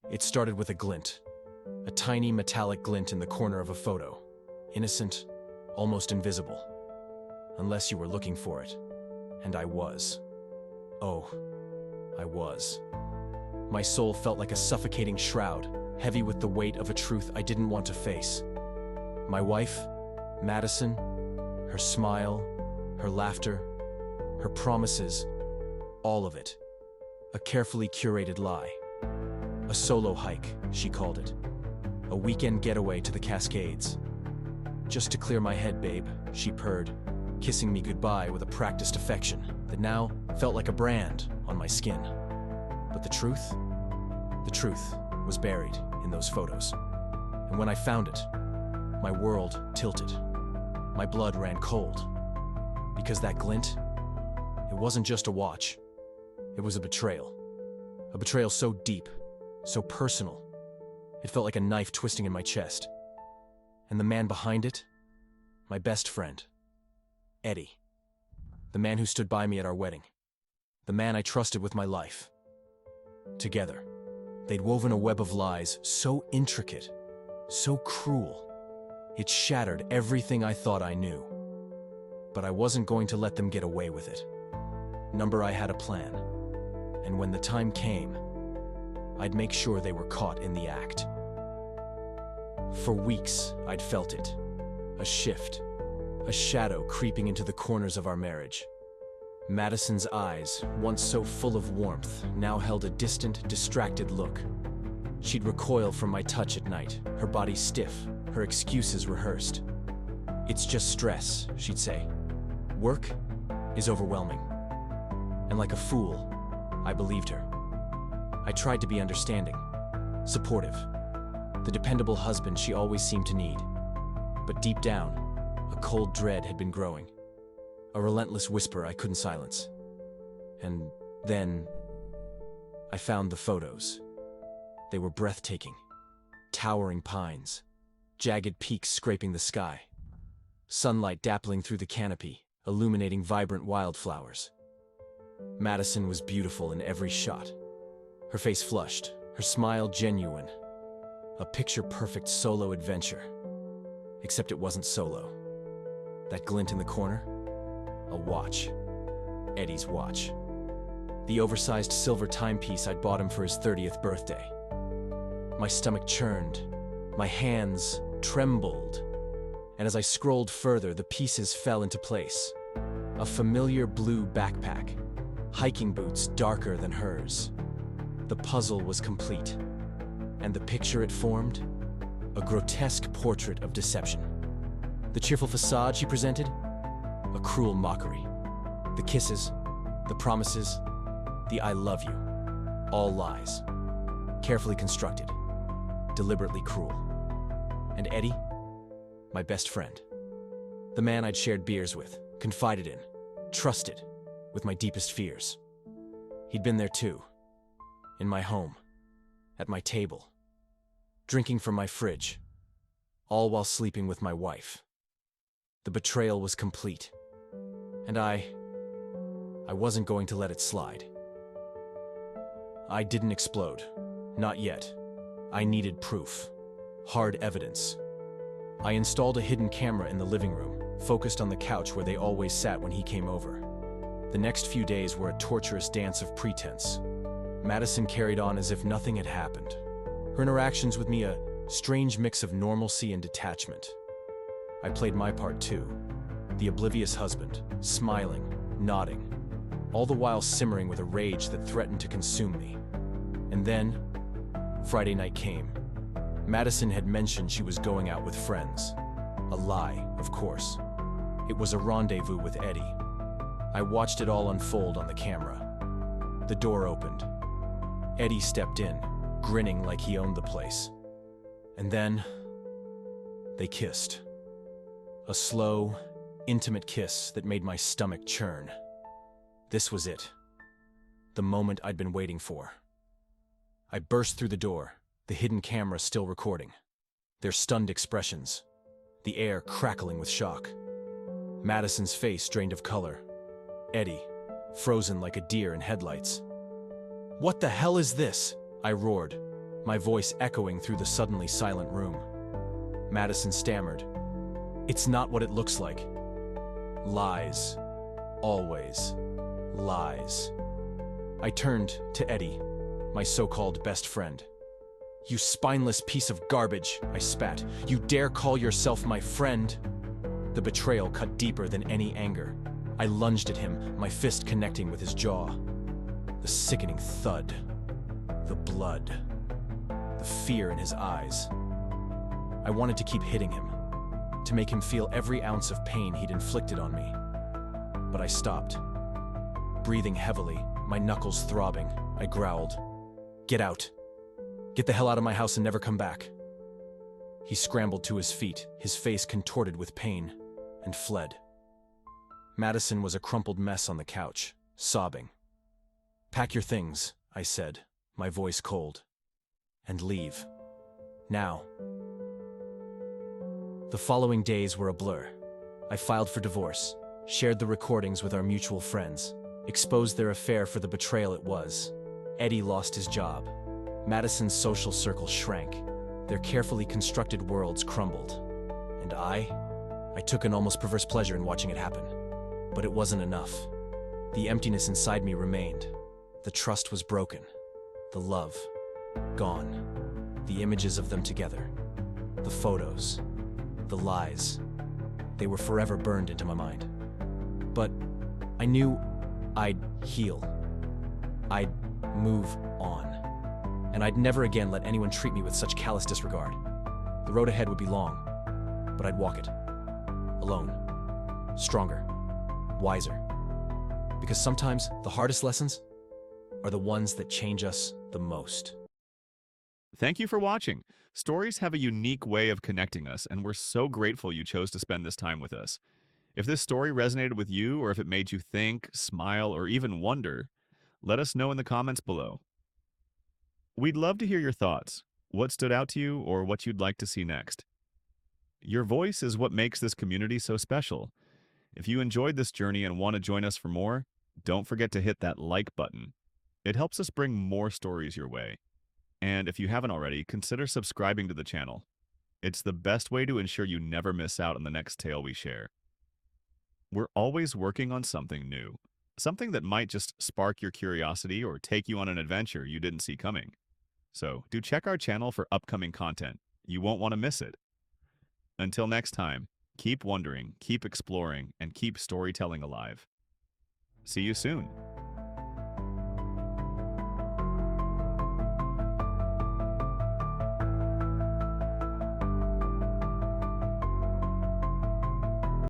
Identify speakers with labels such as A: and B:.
A: It started with a glint, a tiny metallic glint in the corner of a photo, innocent, almost invisible, unless you were looking for it. And I was. Oh, I was. My soul felt like a suffocating shroud, heavy with the weight of a truth I didn't want to face. My wife, Madison, her smile, her laughter, her promises, all of it. A carefully curated lie. A solo hike, she called it. A weekend getaway to the Cascades. Just to clear my head, babe, she purred, kissing me goodbye with a practiced affection that now felt like a brand on my skin. But the truth was buried in those photos. And when I found it, my world tilted. My blood ran cold. Because that glint, it wasn't just a watch. It was a betrayal. A betrayal so deep, so personal. It felt like a knife twisting in my chest. And the man behind it? My best friend. Eddie. The man who stood by me at our wedding. The man I trusted with my life. Together, they'd woven a web of lies so intricate, so cruel. It shattered everything I thought I knew. But I wasn't going to let them get away with it. I had a plan. And when the time came, I'd make sure they were caught in the act. For weeks, I'd felt it. A shift, a shadow creeping into the corners of our marriage. Madison's eyes, once so full of warmth, now held a distant, distracted look. She'd recoil from my touch at night, her body stiff, her excuses rehearsed. "It's just stress," she'd say. "Work is overwhelming." And like a fool, I believed her. I tried to be understanding, supportive, the dependable husband she always seemed to need. But deep down, a cold dread had been growing, a relentless whisper I couldn't silence. And then I found the photos. They were breathtaking, towering pines, jagged peaks scraping the sky, sunlight dappling through the canopy, illuminating vibrant wildflowers. Madison was beautiful in every shot. Her face flushed, her smile genuine. A picture-perfect solo adventure. Except it wasn't solo. That glint in the corner? A watch. Eddie's watch. The oversized silver timepiece I'd bought him for his 30th birthday. My stomach churned. My hands trembled. And as I scrolled further, the pieces fell into place. A familiar blue backpack. Hiking boots darker than hers. The puzzle was complete. And the picture it formed? A grotesque portrait of deception. The cheerful facade she presented? A cruel mockery. The kisses, the promises, the "I love you." All lies. Carefully constructed. Deliberately cruel. And Eddie? My best friend. The man I'd shared beers with, confided in, trusted, with my deepest fears. He'd been there too. In my home. At my table. Drinking from my fridge. All while sleeping with my wife. The betrayal was complete. And I wasn't going to let it slide. I didn't explode. Not yet. I needed proof. Hard evidence. I installed a hidden camera in the living room, focused on the couch where they always sat when he came over. The next few days were a torturous dance of pretense. Madison carried on as if nothing had happened. Her interactions with me a strange mix of normalcy and detachment. I played my part too. The oblivious husband, smiling, nodding, all the while simmering with a rage that threatened to consume me. And then, Friday night came. Madison had mentioned she was going out with friends. A lie, of course. It was a rendezvous with Eddie. I watched it all unfold on the camera. The door opened. Eddie stepped in, grinning like he owned the place. And then, they kissed. A slow, intimate kiss that made my stomach churn. This was it. The moment I'd been waiting for. I burst through the door, the hidden camera still recording. Their stunned expressions, the air crackling with shock. Madison's face drained of color. Eddie, frozen like a deer in headlights. "What the hell is this?" I roared, my voice echoing through the suddenly silent room. Madison stammered, "It's not what it looks like." Lies. Always. Lies. I turned to Eddie, my so-called best friend. "You spineless piece of garbage," I spat. "You dare call yourself my friend?" The betrayal cut deeper than any anger. I lunged at him, my fist connecting with his jaw. The sickening thud. The blood. The fear in his eyes. I wanted to keep hitting him, to make him feel every ounce of pain he'd inflicted on me. But I stopped. Breathing heavily, my knuckles throbbing, I growled, "Get out. Get the hell out of my house and never come back." He scrambled to his feet, his face contorted with pain, and fled. Madison was a crumpled mess on the couch, sobbing. "Pack your things," I said, my voice cold, "and leave. Now." The following days were a blur. I filed for divorce, shared the recordings with our mutual friends, exposed their affair for the betrayal it was. Eddie lost his job. Madison's social circle shrank. Their carefully constructed worlds crumbled. And I took an almost perverse pleasure in watching it happen. But it wasn't enough. The emptiness inside me remained. The trust was broken. The love, gone. The images of them together. The photos. The lies. They were forever burned into my mind. But I knew I'd heal. I'd move on. And I'd never again let anyone treat me with such callous disregard. The road ahead would be long, but I'd walk it. Alone. Stronger. Wiser. Because sometimes the hardest lessons are the ones that change us the most.
B: Thank you for watching. Stories have a unique way of connecting us, and we're so grateful you chose to spend this time with us. If this story resonated with you, or if it made you think, smile, or even wonder, let us know in the comments below. We'd love to hear your thoughts, what stood out to you, or what you'd like to see next. Your voice is what makes this community so special. If you enjoyed this journey and want to join us for more, don't forget to hit that like button. It helps us bring more stories your way. And if you haven't already, consider subscribing to the channel. It's the best way to ensure you never miss out on the next tale we share. We're always working on something new, something that might just spark your curiosity or take you on an adventure you didn't see coming. So do check our channel for upcoming content. You won't want to miss it. Until next time, keep wondering, keep exploring, and keep storytelling alive. See you soon.